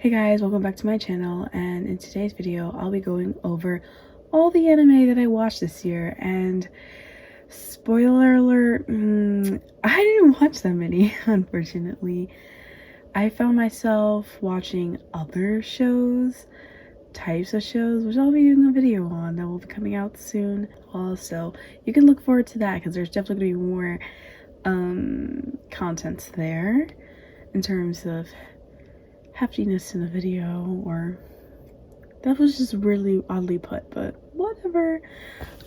Hey guys, welcome back to my channel, and in today's video I'll be going over all the anime that I watched this year. And spoiler alert, I didn't watch that many, unfortunately. I found myself watching other shows, types of shows, which I'll be doing a video on that will be coming out soon also. You can look forward to that because there's definitely going to be more contents there in terms of heftiness in the video, or that was just really oddly put, but whatever.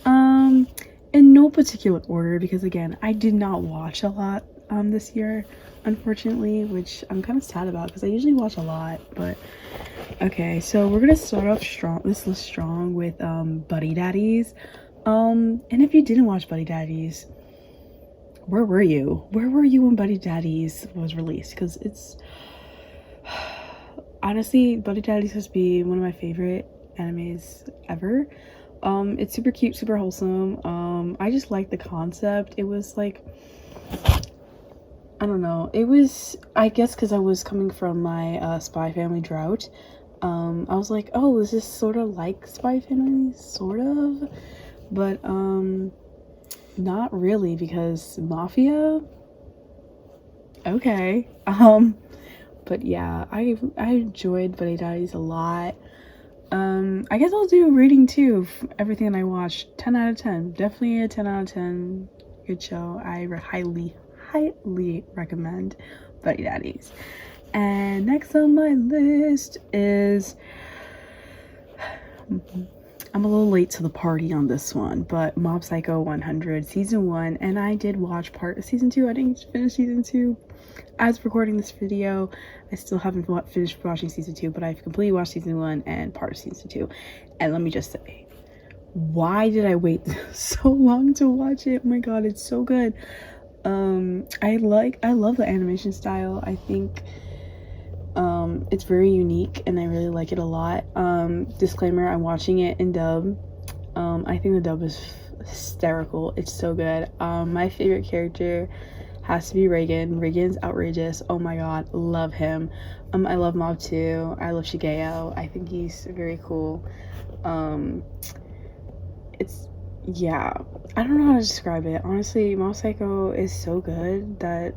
In no particular order, because again, I did not watch a lot this year, unfortunately, which I'm kind of sad about because I usually watch a lot. But okay, so we're gonna start off strong, this list strong, with Buddy Daddies. And if you didn't watch Buddy Daddies, where were you when Buddy Daddies was released? Because it's honestly, Buddy Daddies has to be one of my favorite animes ever. It's super cute, super wholesome. I just like the concept. It was like, I don't know, it was, I guess because I was coming from my Spy Family drought, I was like, oh, this is sort of like Spy Family, sort of, but not really, because Mafia, okay. But yeah, I enjoyed Buddy Daddies a lot. I guess I'll do a rating too of everything that I watched. 10 out of 10. Definitely a 10 out of 10. Good show. I highly recommend Buddy Daddies. And next on my list is, I'm a little late to the party on this one, but Mob Psycho 100 season 1, and I did watch part of season 2. I didn't finish season 2 as recording this video. I still haven't finished watching season 2, but I've completely watched season 1 and part of season 2. And let me just say, why did I wait so long to watch it? Oh my god, it's so good. I love the animation style. I think it's very unique and I really like it a lot. Disclaimer, I'm watching it in dub. I think the dub is hysterical. It's so good. My favorite character has to be Reagan. Reagan's outrageous. Oh my god, love him. I love Mob 2. I love Shigeo. I think he's very cool. It's, yeah, I don't know how to describe it. Honestly, Mob Psycho is so good that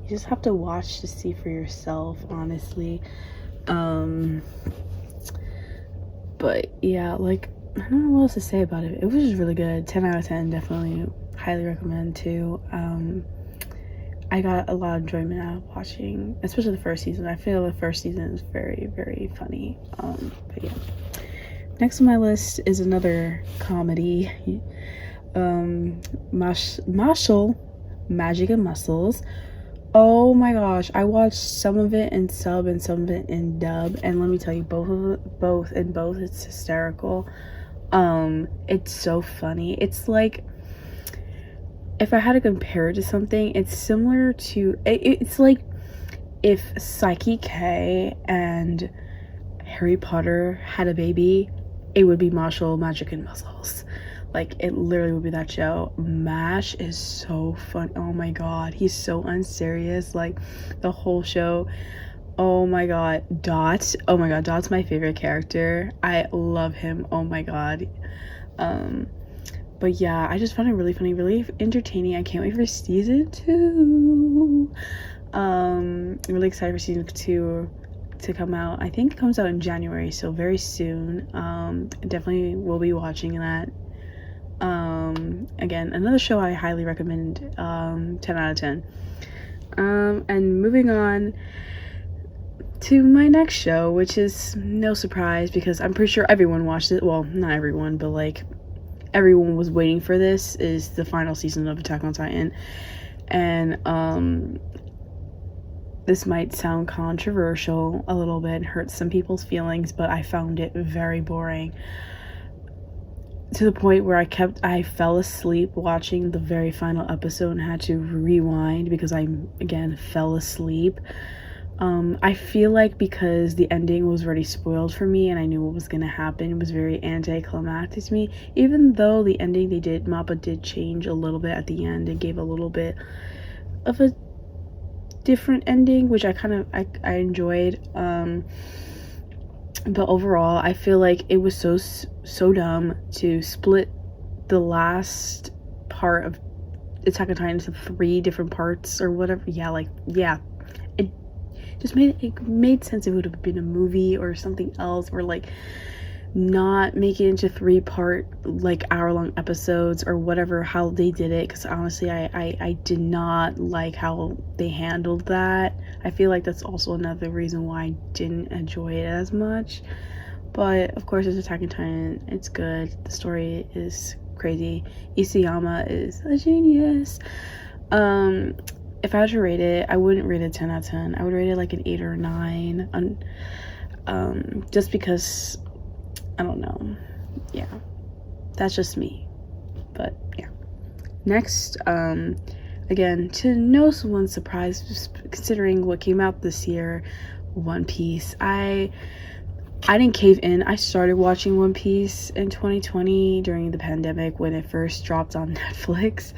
you just have to watch to see for yourself, honestly. But yeah, like, I don't know what else to say about it. It was just really good. 10 out of 10, definitely highly recommend too. I got a lot of enjoyment out of watching, especially the first season. I feel the first season is very, very funny. But yeah. Next on my list is another comedy. Mashle, Magic and Muscles. Oh my gosh, I watched some of it in sub and some of it in dub, and let me tell you, both it's hysterical. It's so funny. It's like, if I had to compare it to something, it's similar to, it's like if Sasaki and Harry Potter had a baby, it would be Mashle, Magic and Muscles. Like, it literally would be that show. Mash is so fun. Oh my god, he's so unserious, like, the whole show. Oh my god, Dot. Oh my god, Dot's my favorite character. I love him. Oh my god. But yeah, I just found it really funny, really entertaining. I can't wait for season 2. I'm really excited for season 2 to come out. I think it comes out in January, so very soon. Definitely will be watching that. Again, another show I highly recommend. 10 out of 10. And moving on to my next show, which is no surprise because I'm pretty sure everyone watched it. Well, not everyone, but like everyone was waiting for this, is the final season of Attack on Titan. And this might sound controversial a little bit, hurt some people's feelings, but I found it very boring, to the point where I fell asleep watching the very final episode and had to rewind because I, again, fell asleep. I feel like because the ending was already spoiled for me and I knew what was gonna happen, it was very anticlimactic to me. Even though the ending Mappa did change a little bit at the end and gave a little bit of a different ending, which I enjoyed. But overall, I feel like it was so dumb to split the last part of Attack on Titan into 3 different parts or whatever. It just made sense if it would have been a movie or something else, or like not make it into 3-part like hour-long episodes or whatever, how they did it, because honestly I did not like how they handled that. I feel like that's also another reason why I didn't enjoy it as much. But of course, it's Attack on Titan, it's good, the story is crazy, Isayama is a genius. If I had to rate it, I wouldn't rate it 10 out of 10. I would rate it like an 8 or 9, just because I don't know. Yeah, that's just me. But yeah. Next, again, to no one's surprise, just considering what came out this year, One Piece. I didn't cave in. I started watching One Piece in 2020 during the pandemic when it first dropped on Netflix.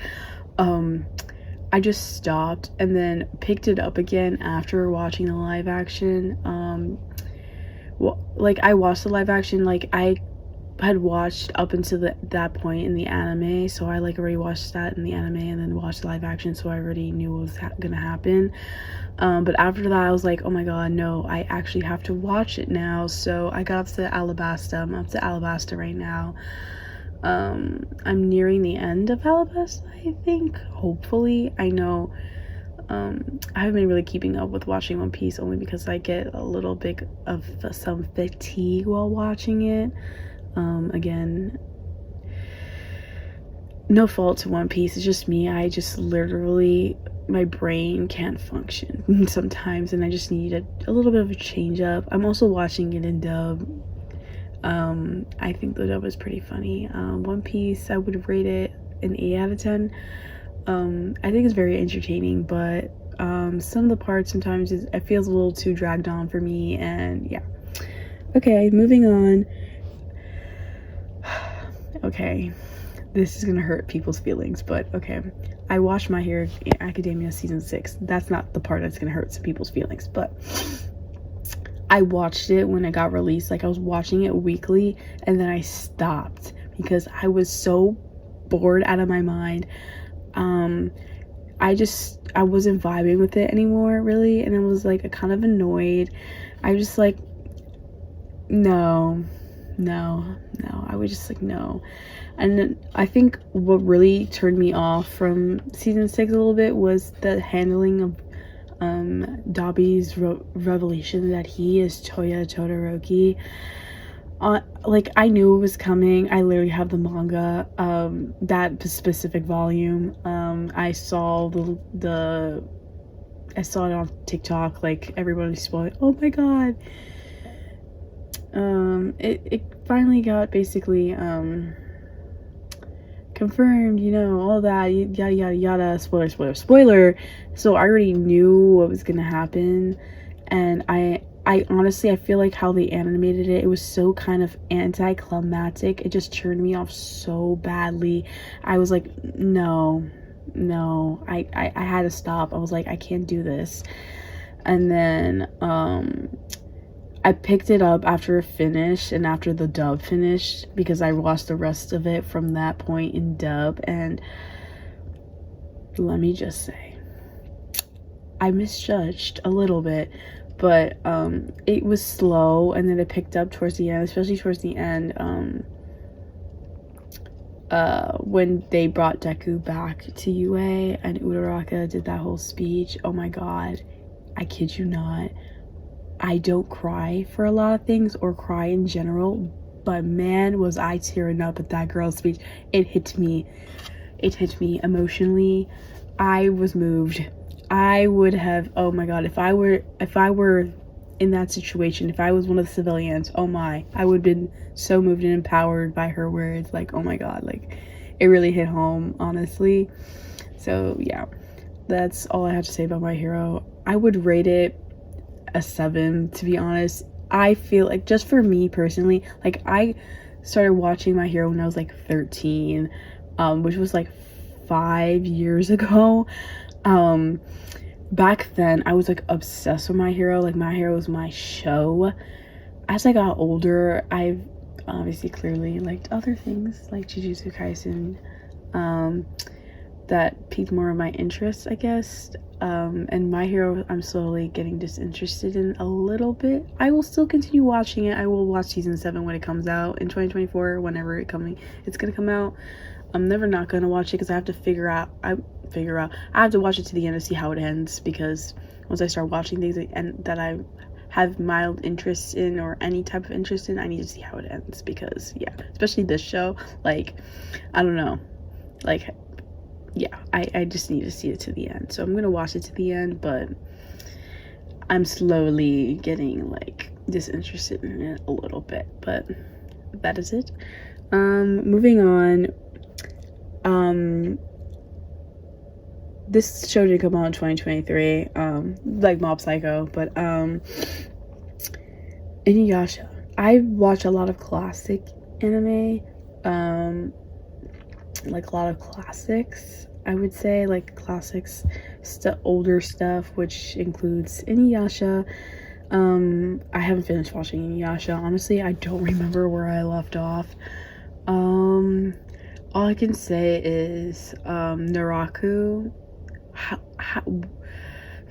I just stopped and then picked it up again after watching the live action. Well, like, I watched the live action, like I had watched up until that point in the anime, so I like already watched that in the anime and then watched the live action, so I already knew what was gonna happen. But after that, I was like, oh my god, no, I actually have to watch it now. So I got up to Alabasta. I'm up to Alabasta right now. I'm nearing the end of Alabasta, I think, hopefully. I know I haven't been really keeping up with watching One Piece, only because I get a little bit of some fatigue while watching it. Again, no fault to One Piece, it's just me. I just literally, my brain can't function sometimes, and I just need a little bit of a change up. I'm also watching it in dub. I think the dub is pretty funny. One Piece, I would rate it an 8 out of 10. I think it's very entertaining, but some of the parts sometimes it feels a little too dragged on for me, and yeah. Okay, moving on. Okay, this is gonna hurt people's feelings, but okay. I watched My Hero Academia season 6. That's not the part that's gonna hurt some people's feelings, but I watched it when it got released. Like, I was watching it weekly, and then I stopped because I was so bored out of my mind. I wasn't vibing with it anymore, really, and I was like kind of annoyed. I was just like, no, I was just like, no. And then I think what really turned me off from season 6 a little bit was the handling of Dabi's revelation that he is Toya Todoroki. Like, I knew it was coming. I literally have the manga, that specific volume. I saw I saw it on TikTok, like everybody spoiled. Oh my god. It finally got basically confirmed, you know, all that, yada yada yada, spoiler. So I already knew what was gonna happen, and I honestly, I feel like how they animated it was so kind of anticlimactic. It just turned me off so badly. I was like, no, I had to stop. I was like, I can't do this. And then I picked it up after it finished and after the dub finished, because I watched the rest of it from that point in dub, and let me just say, I misjudged a little bit. But it was slow, and then it picked up towards the end, especially towards the end, when they brought Deku back to UA and Uraraka did that whole speech. Oh my god, I kid you not, I don't cry for a lot of things or cry in general, but man, was I tearing up at that girl's speech. It hit me emotionally. I was moved. I would have, oh my god, if I were in that situation, if I was one of the civilians, oh my, I would have been so moved and empowered by her words. Like, oh my god, like, it really hit home, honestly. So yeah, that's all I have to say about My Hero. I would rate it a 7, to be honest. I feel like, just for me personally, like, I started watching My Hero when I was like 13, which was like 5 years ago. back then I was like obsessed with My Hero. Like My Hero was my show. As I got older, I've obviously clearly liked other things like Jujutsu Kaisen, that piqued more of my interest, I guess. And My Hero, I'm slowly getting disinterested in a little bit. I will still continue watching it. I will watch season 7 when it comes out in 2024, whenever it's gonna come out. I'm never not gonna watch it because I have to figure out. I have to watch it to the end to see how it ends, because once I start watching things that I have mild interest in, or any type of interest in, I need to see how it ends, because yeah, especially this show, like, I don't know, like, yeah, I just need to see it to the end. So I'm gonna watch it to the end, but I'm slowly getting like disinterested in it a little bit, but that is it. Moving on. This show did come out in 2023, like Mob Psycho, but Inuyasha. I watch a lot of classic anime, like a lot of classics, I would say, like classics, older stuff, which includes Inuyasha. I haven't finished watching Inuyasha. Honestly, I don't remember where I left off. All I can say is Naraku.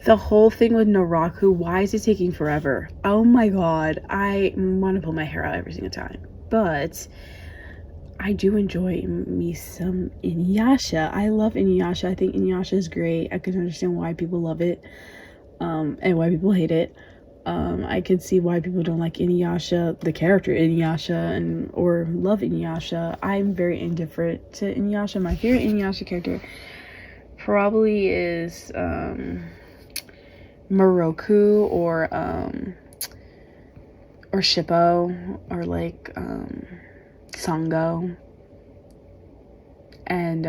The whole thing with Naraku, why is it taking forever? Oh my god, I want to pull my hair out every single time. But I do enjoy me some Inuyasha. I love Inuyasha. I think Inuyasha is great. I can understand why people love it, and why people hate it. I can see why people don't like Inuyasha, the character Inuyasha, or love Inuyasha. I'm very indifferent to Inuyasha. My favorite Inuyasha character probably is Moroku, or Shippo, or like Sango. And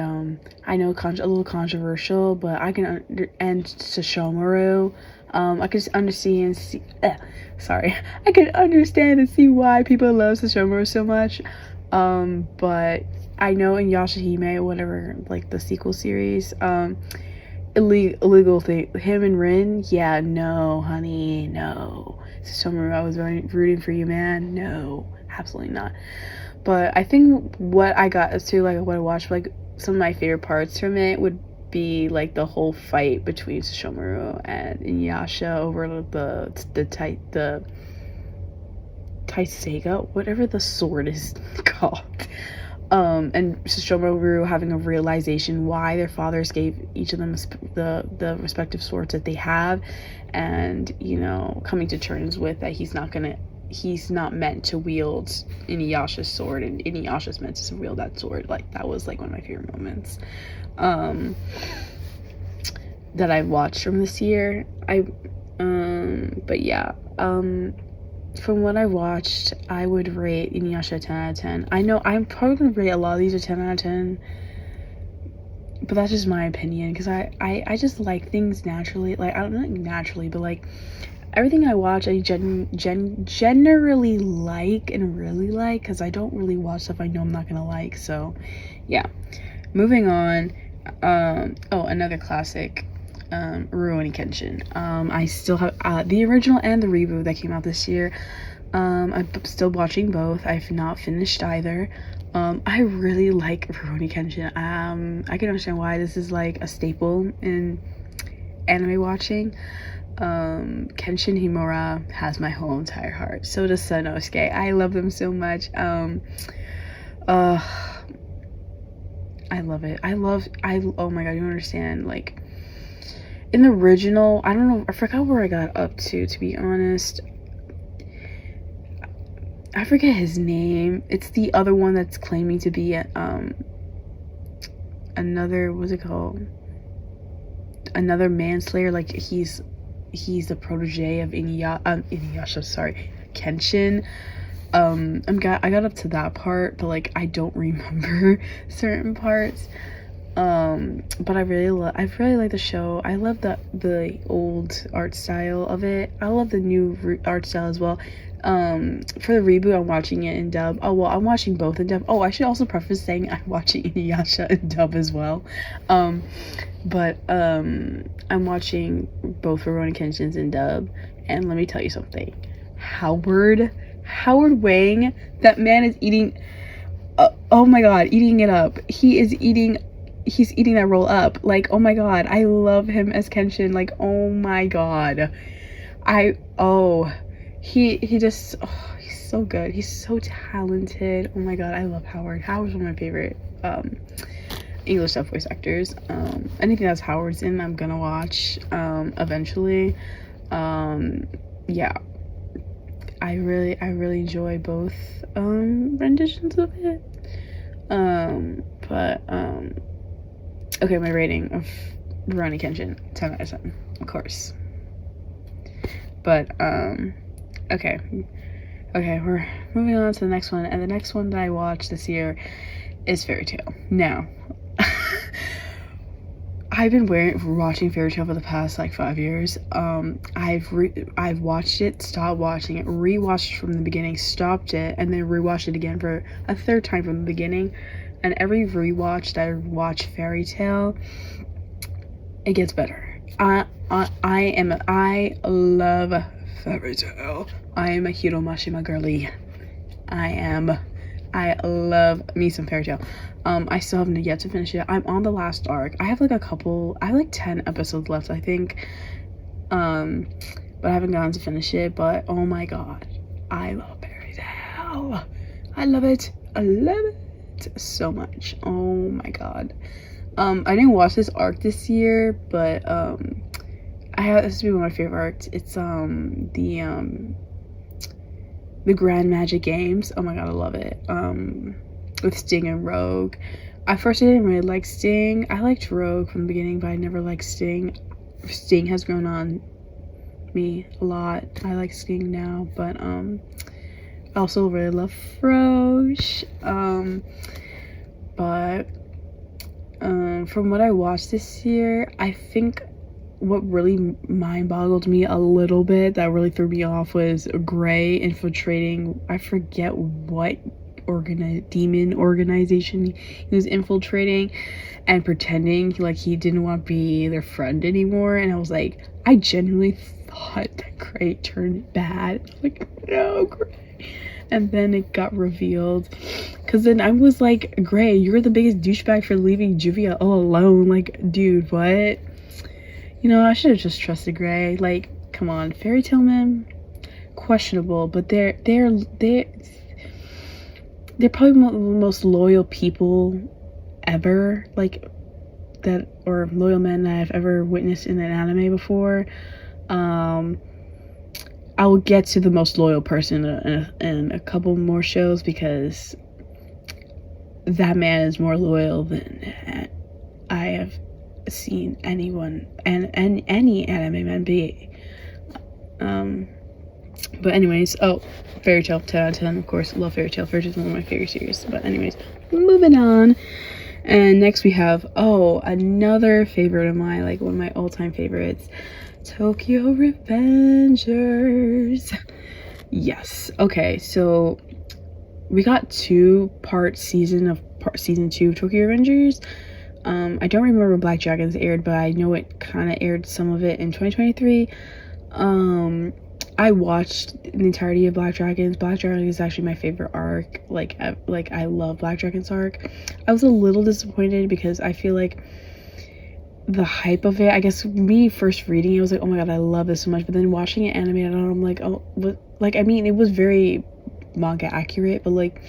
I know a little controversial, but I can and Sesshomaru. I can understand I can understand and see why people love Sesshomaru so much. But I know in Yashahime, whatever, like the sequel series, illegal thing, him and Rin, yeah, no, honey, no. Sesshomaru, I was rooting for you, man. No, absolutely not. But I think what I got to, like, what I watched, like, some of my favorite parts from it would be like the whole fight between Sesshomaru and Inuyasha over the Taiseiga, whatever the sword is called. And Sesshomaru having a realization why their fathers gave each of them the respective swords that they have, and, you know, coming to terms with that he's not meant to wield Inuyasha's sword, and Inuyasha's meant to wield that sword. Like, that was like one of my favorite moments that I've watched from this year. But yeah, from what I watched, I would rate Inuyasha 10 out of 10. I know I'm probably gonna rate a lot of these a 10 out of 10, but that's just my opinion, because I just like things naturally. Like, I don't know, naturally, but like everything I watch, I generally like and really like, because I don't really watch stuff I know I'm not gonna like. So yeah, moving on. Another classic, Rurouni Kenshin. I still have the original and the reboot that came out this year. I'm still watching both. I've not finished either. I really like Rurouni Kenshin. I can understand why this is like a staple in anime watching. Kenshin Himura has my whole entire heart. So does Sanosuke. I love them so much. I love it. Oh my god, you don't understand. Like, in the original, I don't know, I forgot where I got up to be honest. I forget his name. It's the other one that's claiming to be another, what's it called? Another manslayer. Like, he's the protege of Inuyasha, sorry, Kenshin. I got up to that part, but like I don't remember certain parts. But I really like the show. I love the old art style of it. I love the new art style as well. For the reboot, I'm watching it in dub. Oh, well, I'm watching both in dub. Oh, I should also preface saying I'm watching Inuyasha in dub as well. But I'm watching both Rurouni Kenshins in dub, and let me tell you something. Howard Wang, that man is eating, oh my god, eating it up. He's eating that roll up. Like, oh my god, I love him as Kenshin. Like, oh my god. He just, oh, he's so good. He's so talented. Oh my god, I love Howard. Howard's one of my favorite English dub voice actors. Anything that's Howard's in, I'm gonna watch eventually. Yeah, I really enjoy both renditions of it. Okay, my rating of Rurouni Kenshin, 10 out of 10, of course. But okay, we're moving on to the next one, and the next one that I watched this year is Fairy Tail. Now, I've been watching Fairy Tail for the past like 5 years. I've watched it, stopped watching it, rewatched from the beginning, stopped it, and then rewatched it again for a third time from the beginning. And every rewatch that I watch Fairy Tail, it gets better. I love Fairy Tail. I am a Hiromashima girly. I love me some Fairy Tail. I still haven't yet to finish it. I'm on the last arc. I have like 10 episodes left, I think. But I haven't gotten to finish it. But oh my god, I love Fairy Tail. I love it so much. Oh my god. I didn't watch this arc this year, but this to be one of my favorite arcs. It's the Grand Magic Games. Oh my god, I love it. With Sting and Rogue. At first I didn't really like Sting. I liked Rogue from the beginning, but I never liked Sting. Sting has grown on me a lot. I like Sting now, but I also really love Frosh. But from what I watched this year, I think what really mind-boggled me a little bit, that really threw me off, was Gray infiltrating, I forget what demon organization he was infiltrating, and pretending like he didn't want to be their friend anymore. And I was like, I genuinely thought that Gray turned bad. Like, no, Gray. And then it got revealed, because then I was like, Gray, you're the biggest douchebag for leaving Juvia all alone. Like, dude, what? You know, I should have just trusted Gray. Like, come on, Fairy Tail men, questionable, but they're probably the most loyal people ever, like, that, or loyal men that I've ever witnessed in an anime before. I will get to the most loyal person in a couple more shows, because that man is more loyal than I have seen anyone and any anime man be. But anyways, Fairy Tail, 10 out of 10, of course. Love Fairy Tail. Fairy Tail is one of my favorite series. But anyways, moving on. And next we have another favorite of mine, like one of my all-time favorites, Tokyo Revengers. Yes. Okay, so we got 2-part season 2 of Tokyo Revengers. I don't remember Black Dragons aired, but I know it kind of aired some of it in 2023. I watched the entirety of Black Dragons. Black Dragons is actually my favorite arc. Like I love Black Dragons arc. I was a little disappointed because I feel like the hype of it, I guess me first reading it, I was like, oh my god, I love this so much. But then watching it animated, I'm like, oh, what? Like, I mean, it was very manga accurate, but like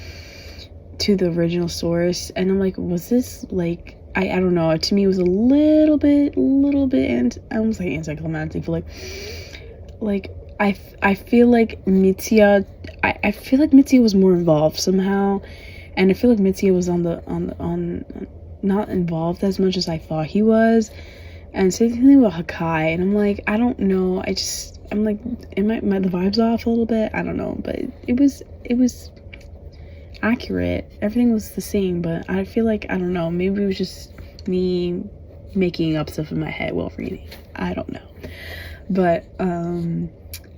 to the original source. And I'm like, was this like, I don't know. To me, it was a little bit, and I almost like anticlimactic, but like I feel like Mitsuya, I feel like Mitsuya was more involved somehow, and I feel like Mitsuya was on not involved as much as I thought he was. And same thing with Hakai, and I'm like, I don't know, I'm like, am the vibes off a little bit? I don't know, but it was accurate. Everything was the same, but I feel like, I don't know, maybe it was just me making up stuff in my head while reading. I don't know. But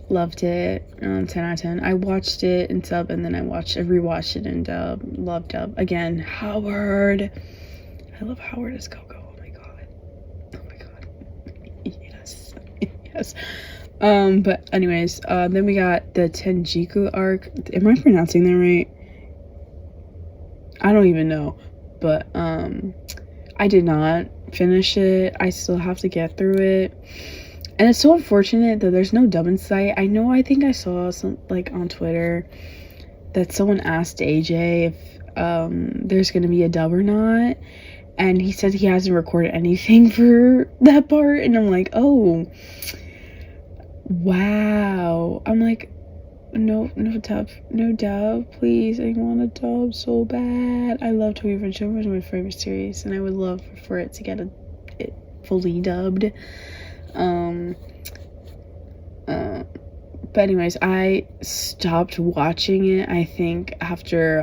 loved it. 10 out of 10. I watched it in sub, and then I rewatched it in dub. Loved dub. Again, Howard. I love Howard as Coco. Oh my god. Oh my god. Yes. Yes. But anyways, then we got the Tenjiku arc. Am I pronouncing that right? I don't even know. But I did not finish it. I still have to get through it. And it's so unfortunate that there's no dub in sight. I think I saw some, like, on Twitter that someone asked AJ if there's gonna be a dub or not. And he said he hasn't recorded anything for that part. And I'm like, oh, wow. I'm like, no dub, please. I want a dub so bad. I love Tokyo Adventure. It was my favorite series, and I would love for it to get it fully dubbed. But anyways, I stopped watching it, I think, after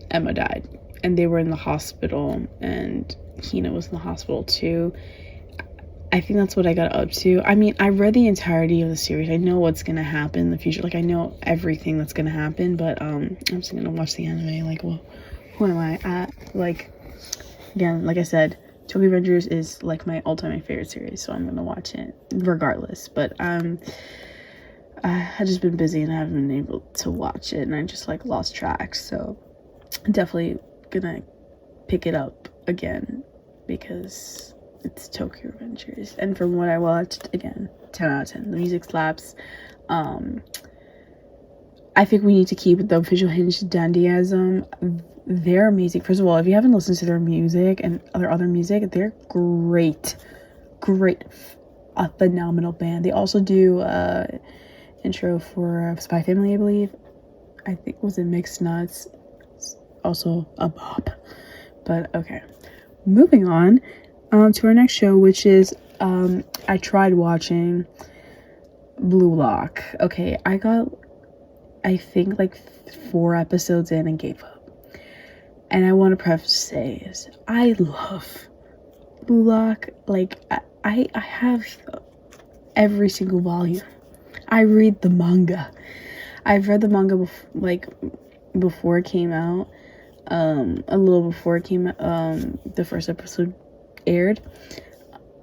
Emma died, and they were in the hospital, and Hina was in the hospital too. I think that's what I got up to. I mean, I read the entirety of the series. I know what's gonna happen in the future. Like, I know everything that's gonna happen, but I'm just gonna watch the anime. Like, well, who am I at? Like, again, like I said, Tokyo Revengers is like my all-time favorite series, so I'm gonna watch it regardless. But I had just been busy and I haven't been able to watch it, and I just like lost track. So I'm definitely gonna pick it up again because it's Tokyo Revengers. And from what I watched, again, 10 out of 10. The music slaps. I think we need to keep the official Hinge dandyism. They're amazing. First of all, if you haven't listened to their music and their other music, they're great. A phenomenal band. They also do intro for Spy Family, I believe. I think, was it Mixed Nuts? Also a bop. But okay, moving on to our next show, which is I tried watching Blue Lock. Okay, I got, I think, like 4 episodes in and gave up. And I want to preface say is I love Blue Lock. Like, I have every single volume. I read the manga. I've read the manga before it came out. A little before it came out, the first episode aired.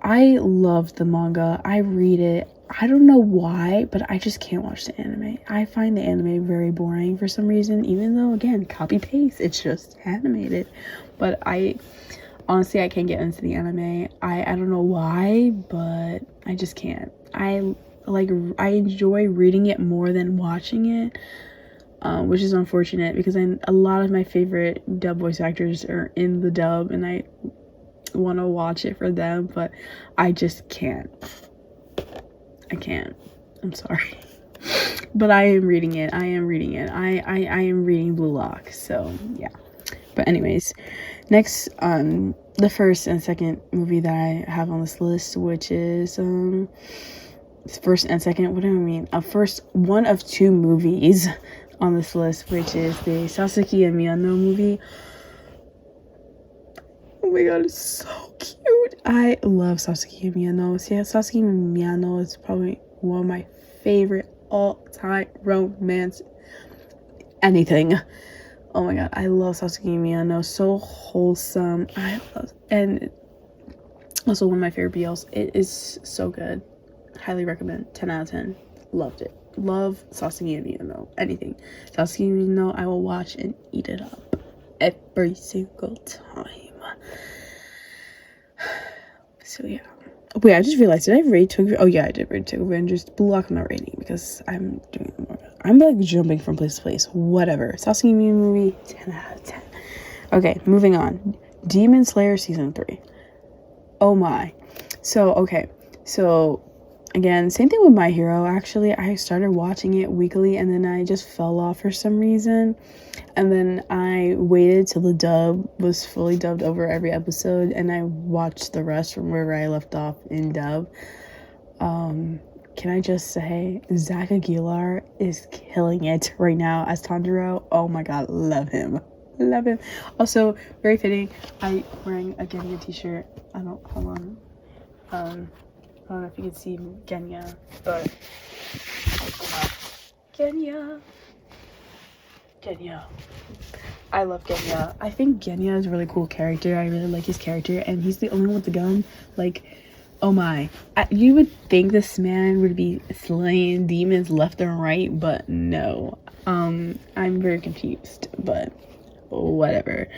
I love the manga. I read it. I don't know why, but I just can't watch the anime. I find the anime very boring for some reason, even though, again, copy paste, it's just animated. But I honestly can't get into the anime. I don't know why, but I just can't. I enjoy reading it more than watching it, which is unfortunate because a lot of my favorite dub voice actors are in the dub, and I want to watch it for them, but I just can't. I can't. I'm sorry. But I am reading it. I am reading Blue Lock. So yeah. But anyways, next, the first and second movie that I have on this list, which is first and second. What do I mean? First one of 2 movies on this list, which is the Sasaki and Miyano movie. Oh my god, it's so cute. I love Sasaki and Miyano. See, Sasaki and Miyano is probably one of my favorite all-time romance anything. Oh my god, I love Sasaki and Miyano. So wholesome. And also one of my favorite BLs. It is so good. Highly recommend. 10 out of 10. Loved it. Love Sasaki and Miyano. Anything. Sasaki and Miyano, I will watch and eat it up every single time. So yeah. Wait, I just realized, did I rate Tokyo? Oh yeah, I did rate Tokyo Revengers. Blue Lock I'm not rating because I'm doing more. I'm like jumping from place to place. Whatever. Sasaki and Miyano movie, 10 out of 10. Okay, moving on. Demon Slayer season 3. Oh my. So again, same thing with My Hero. Actually, I started watching it weekly and then I just fell off for some reason. And then I waited till the dub was fully dubbed over every episode, and I watched the rest from wherever I left off in dub. Can I just say, Zach Aguilar is killing it right now as Tanjiro. Oh my god, love him. Love him. Also, very fitting. I wearing a Genya t-shirt. I don't, hold on. I don't know if you can see Genya, but Genya. I love Genya. I think Genya is a really cool character. I really like his character, and he's the only one with the gun. Like, oh my. You would think this man would be slaying demons left and right, but no. I'm very confused, but whatever.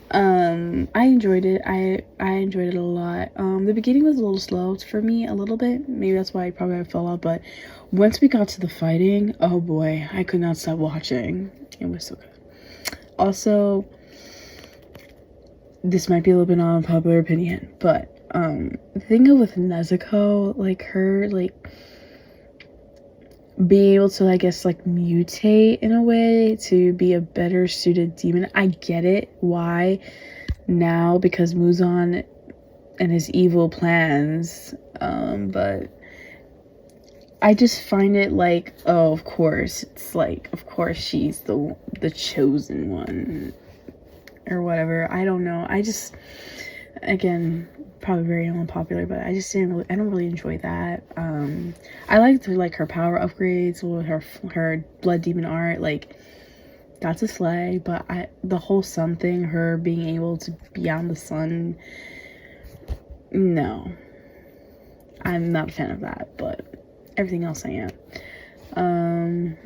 I enjoyed it. I enjoyed it a lot. The beginning was a little slow for me, a little bit. Maybe that's why I probably fell out, but once we got to the fighting, oh boy, I could not stop watching. It was so good. Also, this might be a little bit unpopular opinion, but the thing with Nezuko, like her, like being able to, I guess, like mutate in a way to be a better suited demon. I get it. Why now? Because Muzan and his evil plans. But I just find it like, oh, of course, it's like, of course she's the chosen one or whatever. I don't know. I just, again, probably very unpopular, but I just didn't really, I don't really enjoy that. I liked her power upgrades with her blood demon art, like that's a slay, but the whole sun thing, her being able to be out in the sun, no, I'm not a fan of that, but everything else I am.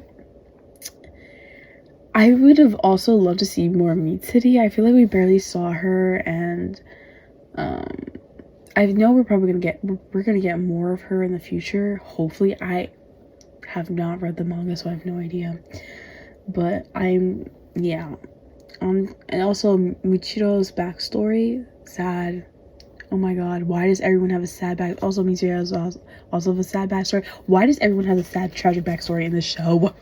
I would have also loved to see more Mitsuri. I feel like we barely saw her, and I know we're gonna get more of her in the future. Hopefully. I have not read the manga, so I have no idea. But yeah. And also Michiro's backstory, sad. Oh my god, why does everyone have a sad back? Also, Mitsuri has also a sad backstory. Why does everyone have a sad, tragic backstory in this show?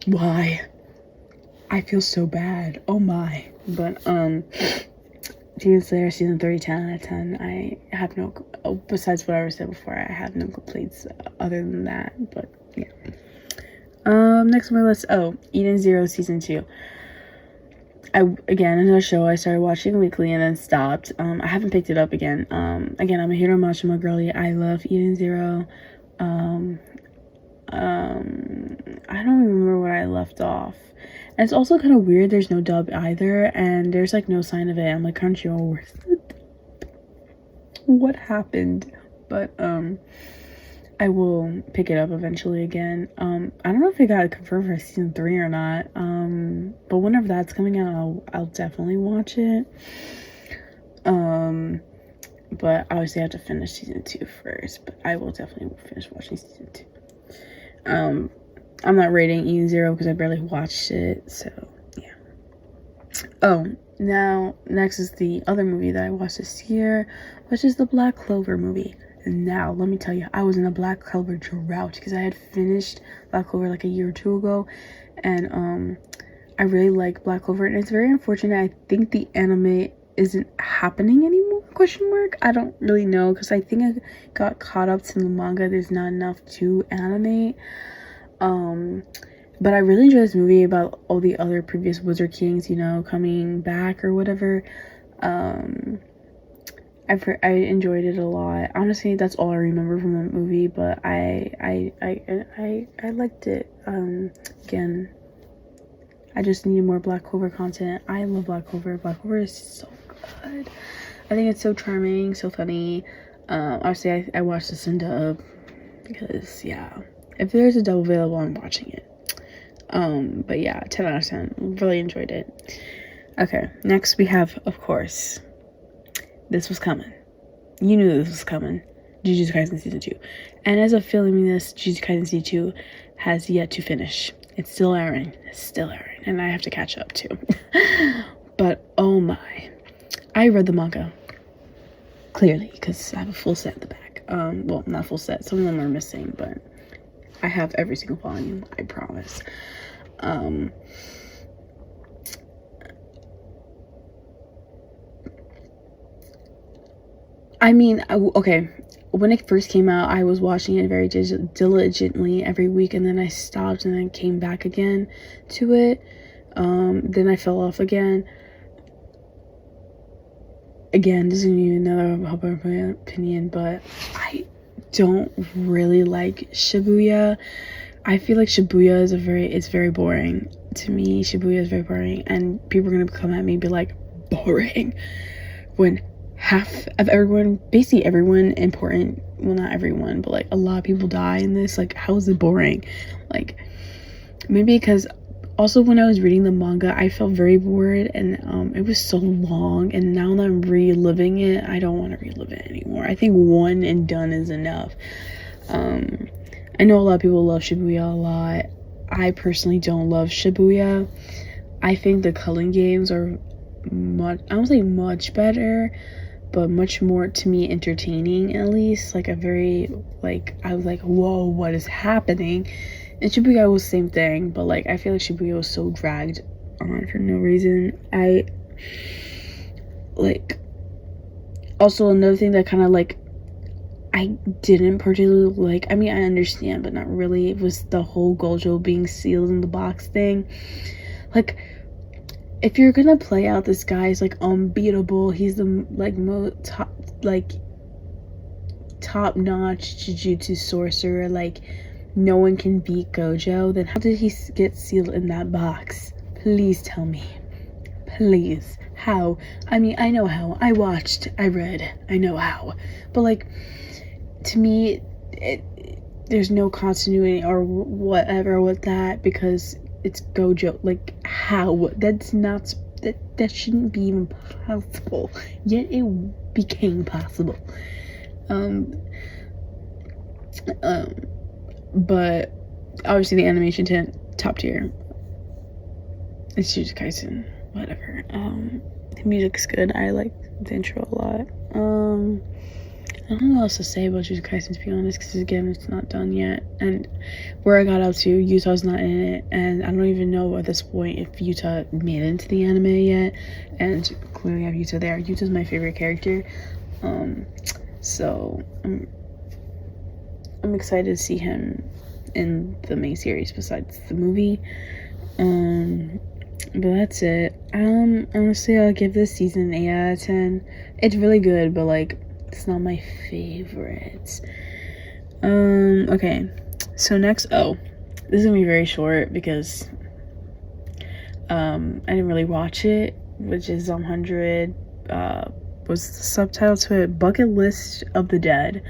Why? I feel so bad. Oh my. But Demon Slayer season 3, 10 out of 10. I have no, besides what I said before, I have no complaints other than that. But yeah. Next on my list. Oh, Eden Zero season 2. Again, another show I started watching weekly and then stopped. I haven't picked it up again. Again, I'm a Hiro Mashima girly. I love Eden Zero. I don't remember where I left off. And it's also kind of weird. There's no dub either, and there's like no sign of it. I'm like, Crunchyroll, where's the dub? What happened? But I will pick it up eventually again. I don't know if it got confirmed for season 3 or not. But whenever that's coming out, I'll definitely watch it. But obviously I have to finish season 2 first. But I will definitely finish watching season 2. I'm not rating Eden Zero because I barely watched it, so yeah. Oh, now next is the other movie that I watched this year, which is the Black Clover movie. And now, let me tell you, I was in a Black Clover drought because I had finished Black Clover like a year or two ago, and I really like Black Clover, and it's very unfortunate. I think the anime isn't happening anymore, question mark. I don't really know because I think I got caught up to the manga. There's not enough to animate. But I really enjoyed this movie about all the other previous Wizard Kings, you know, coming back or whatever. I enjoyed it a lot. Honestly, that's all I remember from the movie, but I liked it. Again, I just needed more Black Clover content. I love Black Clover. Black Clover is so good. I think it's so charming, so funny. Obviously, I watched this in dub because, yeah. If there's a dub available, I'm watching it. But yeah, 10 out of 10. Really enjoyed it. Okay, next we have, of course, this was coming. You knew this was coming. Jujutsu Kaisen Season 2. And as of filming this, Jujutsu Kaisen Season 2 has yet to finish. It's still airing. And I have to catch up too. But, oh my. I read the manga. Clearly, because I have a full set at the back. Well, not full set. Some of them are missing, but I have every single volume, I promise. I mean, okay, when it first came out, I was watching it very diligently every week, and then I stopped and then came back again to it. Then I fell off again. Again, this isn't even another popular opinion, but I don't really like Shibuya. I feel like Shibuya is it's very boring. To me, Shibuya is very boring, and people are gonna come at me and be like, boring, when half of everyone, basically everyone important, well, not everyone, but like a lot of people die in this. Like, how is it boring? Like, maybe because also when I was reading the manga, I felt very bored, and it was so long, and now that I'm reliving it, I don't want to relive it anymore. I think one and done is enough. I know a lot of people love Shibuya a lot. I personally don't love Shibuya. I think the Culling games are much, I won't say much better, but much more, to me, entertaining, at least. Like, a very, like, I was like, whoa, what is happening? And Shibuya was the same thing, but like, I feel like Shibuya was so dragged on for no reason. I like, also another thing that kind of like I didn't particularly like, I mean, I understand, but not really, it was the whole Gojo being sealed in the box thing. Like, if you're gonna play out this guy's like unbeatable, he's the like top-notch Jujutsu sorcerer, like no one can beat Gojo, then how did he get sealed in that box? Please tell me. Please. How? I mean, I know how. I watched, I read, I know how. But like, to me, there's no continuity or whatever with that, because it's Gojo. Like, how? That's not, that shouldn't be even possible. Yet it became possible. But obviously the animation top tier. It's Jujutsu Kaisen, whatever. The music's good. I like the intro a lot. I don't know what else to say about Jujutsu Kaisen, to be honest, because again, it's not done yet. And where I got up to, Utah's not in it, and I don't even know at this point if Utah made it into the anime yet. And clearly I have Utah there. Utah's my favorite character. So I'm excited to see him in the main series besides the movie. But that's it. Honestly, I'll give this season an 8 out of 10. It's really good, but like, it's not my favorite. Okay, so next, this is gonna be very short because I didn't really watch it, which is 100 was the subtitle to it, Bucket List of the Dead.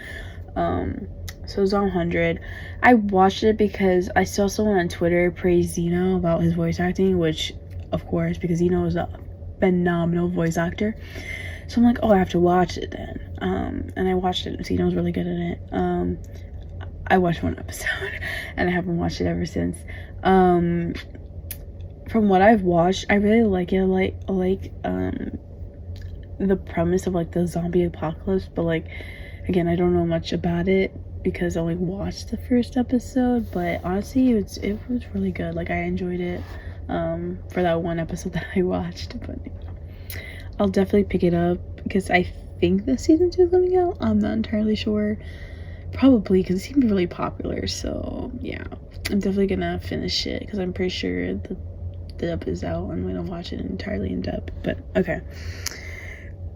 So it's on 100. I watched it because I saw someone on Twitter praise Zeno about his voice acting, which, of course, because Zeno is a phenomenal voice actor. So I'm like, oh, I have to watch it then. And I watched it. Zeno's really good in it. I watched one episode, and I haven't watched it ever since. From what I've watched, I really like it. I like the premise of like the zombie apocalypse, but like, again, I don't know much about it because I only watched the first episode. But honestly, it was really good. Like, I enjoyed it for that one episode that I watched. But I'll definitely pick it up because I think the season 2 is coming out. I'm not entirely sure. Probably because it seemed really popular. So yeah, I'm definitely gonna finish it because I'm pretty sure the dub is out. I'm gonna watch it entirely in dub. But okay.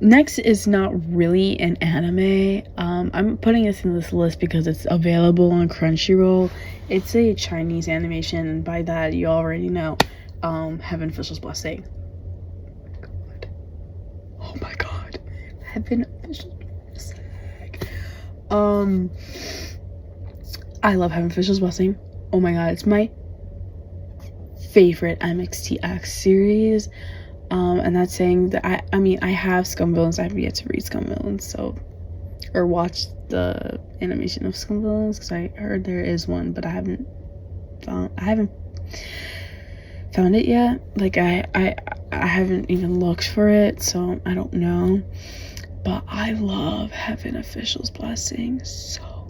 Next is not really an anime. I'm putting this in this list because it's available on Crunchyroll. It's a Chinese animation, and by that you already know. Heaven Official's Blessing. Oh my god. Heaven Official's Blessing. I love Heaven Official's Blessing. Oh my god, it's my favorite MXTX series. And that's saying that I mean, I have Scum Villains. I have yet to read Scum Villains, so, or watch the animation of Scum Villains, because I heard there is one, but I haven't found it yet. Like, I haven't even looked for it, so I don't know. But I love Heaven Official's Blessing so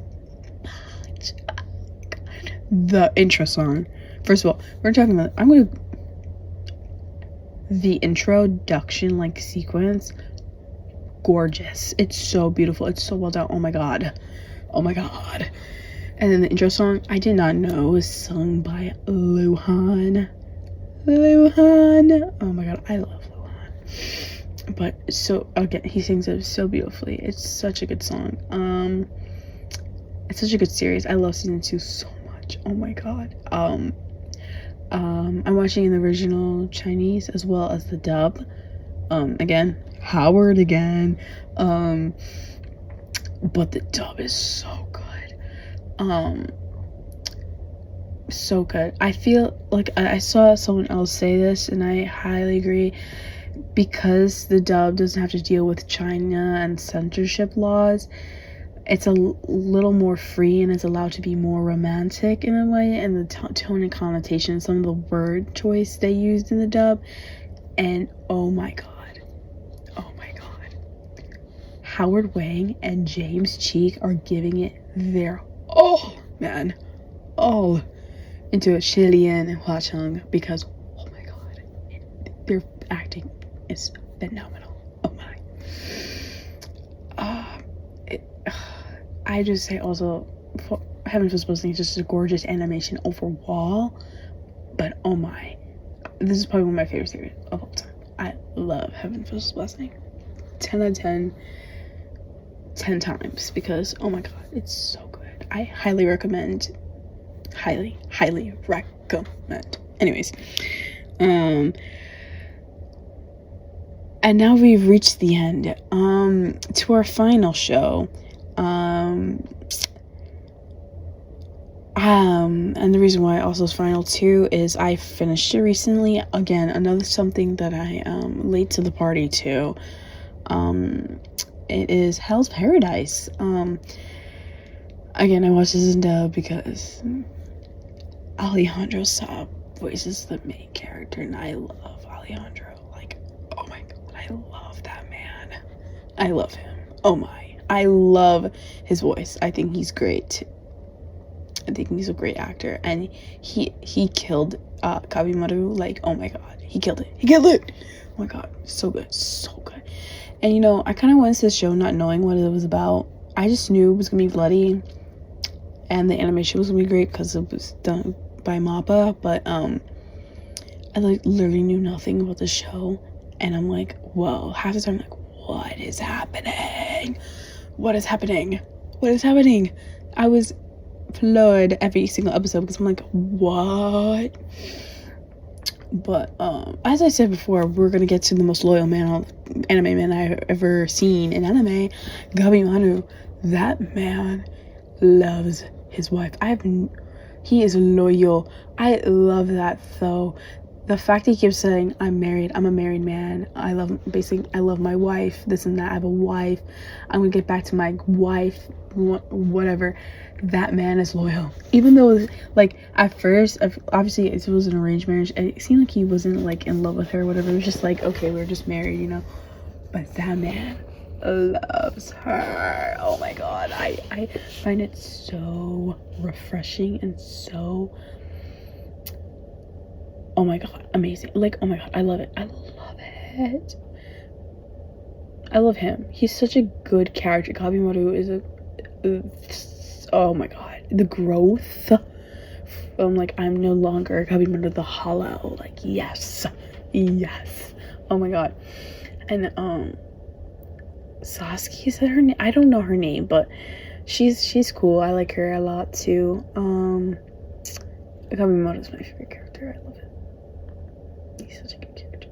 much. The intro song. First of all, we're talking about, the introduction, like, sequence, gorgeous. It's so beautiful. It's so well done. Oh my god. Oh my god. And then the intro song, I did not know, was sung by Luhan. Luhan. Oh my god, I love Luhan. But so again, he sings it so beautifully. It's such a good song. It's such a good series. I love season 2 so much. Oh my god. I'm watching in the original Chinese as well as the dub. Again, Howard again. But the dub is so good. So good. I feel like I saw someone else say this, and I highly agree, because the dub doesn't have to deal with China and censorship laws. It's a little more free, and it's allowed to be more romantic in a way, and the tone and connotation, some of the word choice they used in the dub, and oh my god, Howard Wang and James Cheek are giving it their all into a Chilean and Hua Chung, because oh my god, their acting is phenomenal. Oh my. I just say also, Heaven for Blessing is just a gorgeous animation overall, but oh my, this is probably one of my favorite series of all time. I love Heaven for Blessing. 10 out of 10, 10 times, because oh my god, it's so good. I highly recommend. Highly recommend. Anyways, and now we've reached the end. To our final show. And the reason why also is final too is I finished it recently. Again, another something that I late to the party to. It is Hell's Paradise. Again, I watched this in dub because Alejandro Saab voices the main character, and I love Alejandro. Like, oh my god, I love that man. I love him. Oh my, I love his voice. I think he's great. I think he's a great actor, and he killed Kabimaru. Like, oh my god, he killed it. Oh my god, so good. And you know, I kind of went into this show not knowing what it was about. I just knew it was gonna be bloody, and the animation was gonna be great because it was done by Mappa. But I like literally knew nothing about the show, and I'm like, whoa. Half the time, I'm like, what is happening? I was floored every single episode because I'm like, what? But as I said before, we're gonna get to the most loyal anime man I've ever seen in anime, Gabimaru. That man loves his wife. He is loyal. I love that though. The fact he keeps saying, I'm a married man, I love my wife, this and that, I have a wife, I'm gonna get back to my wife, whatever. That man is loyal. Even though, like, at first, obviously it was an arranged marriage, and it seemed like he wasn't, like, in love with her or whatever. It was just like, okay, we're just married, you know. But that man loves her. Oh my god, I find it so refreshing and so, oh my god, amazing. Like, oh my god, I love it. I love him. He's such a good character. Kabimaru is oh my god, the growth from, like, I'm no longer Kabimaru the Hollow. Like, yes. Oh my god. And Sasaki, is that her name? I don't know her name, but she's cool. I like her a lot too. Kabimaru is my favorite character. I love him. He's such a good character.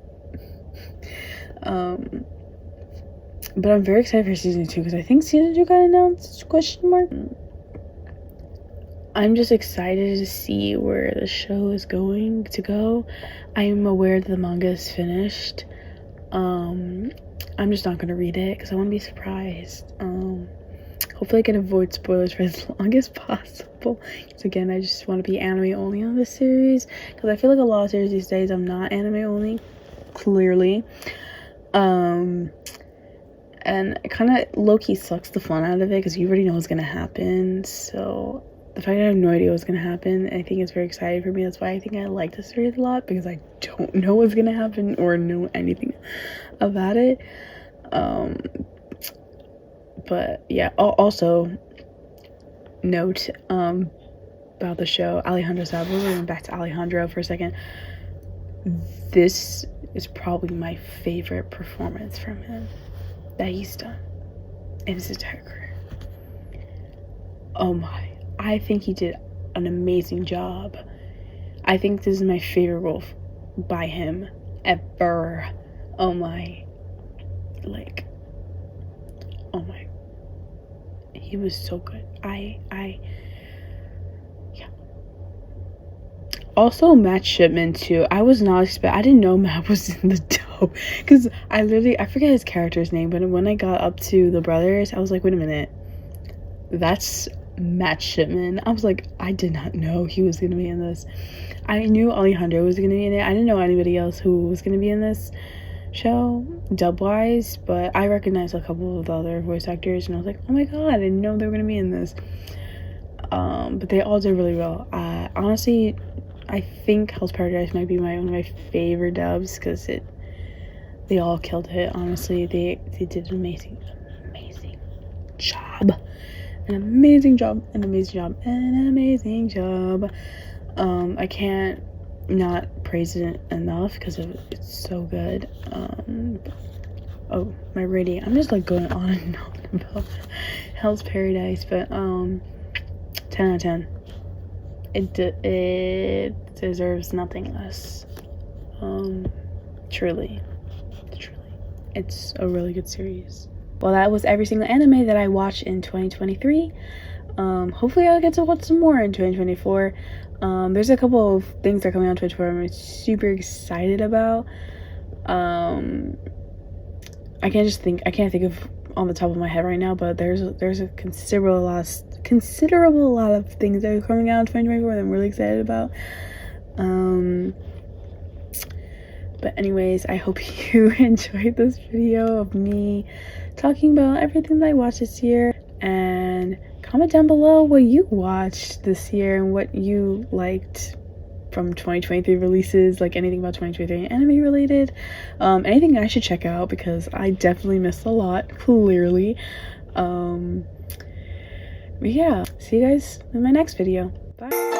But I'm very excited for season 2 because I think season 2 got announced, ? I'm just excited to see where the show is going to go. I am aware that the manga is finished. I'm just not going to read it because I want to be surprised. Hopefully I can avoid spoilers for as long as possible. Because again, I just want to be anime only on this series. Because I feel like a lot of series these days I'm not anime only. Clearly. And it kind of low-key sucks the fun out of it because you already know what's going to happen. So the fact that I have no idea what's going to happen, I think it's very exciting for me. That's why I think I like this series a lot, because I don't know what's going to happen or know anything about it. But yeah, also note about the show, Alejandro Saab, we're going back to Alejandro for a second. this is probably my favorite performance from him that he's done in his entire career. Oh my, I think he did an amazing job. I think this is my favorite role by him ever. Oh my, like, oh my, he was so good. Yeah. Also, Matt Shipman too. I was not I didn't know Matt was in the dub, because I forget his character's name, but when I got up to the brothers, I was like, wait a minute, that's Matt Shipman. I was like, I did not know he was gonna be in this. I knew Alejandro was gonna be in it. I didn't know anybody else who was gonna be in this show dub wise, but I recognized a couple of the other voice actors, and I was like, oh my god, I didn't know they were gonna be in this. But they all did really well. Honestly, I think Hell's Paradise might be one of my favorite dubs, because they all killed it. Honestly, they did an amazing job. I can't not praise it enough because it's so good. Oh, my rating. I'm just like going on and on about Hell's Paradise, but 10 out of 10. It deserves nothing less. Truly, it's a really good series. Well, that was every single anime that I watched in 2023. Hopefully I'll get to watch some more in 2024. There's a couple of things that are coming out in 2024 I'm super excited about. I can't think of on the top of my head right now, but there's a considerable lot of things that are coming out in 2024 that I'm really excited about. But anyways, I hope you enjoyed this video of me talking about everything that I watched this year, and comment down below what you watched this year and what you liked from 2023 releases, like anything about 2023 anime related, anything I should check out, because I definitely missed a lot, clearly. But yeah, see you guys in my next video. Bye.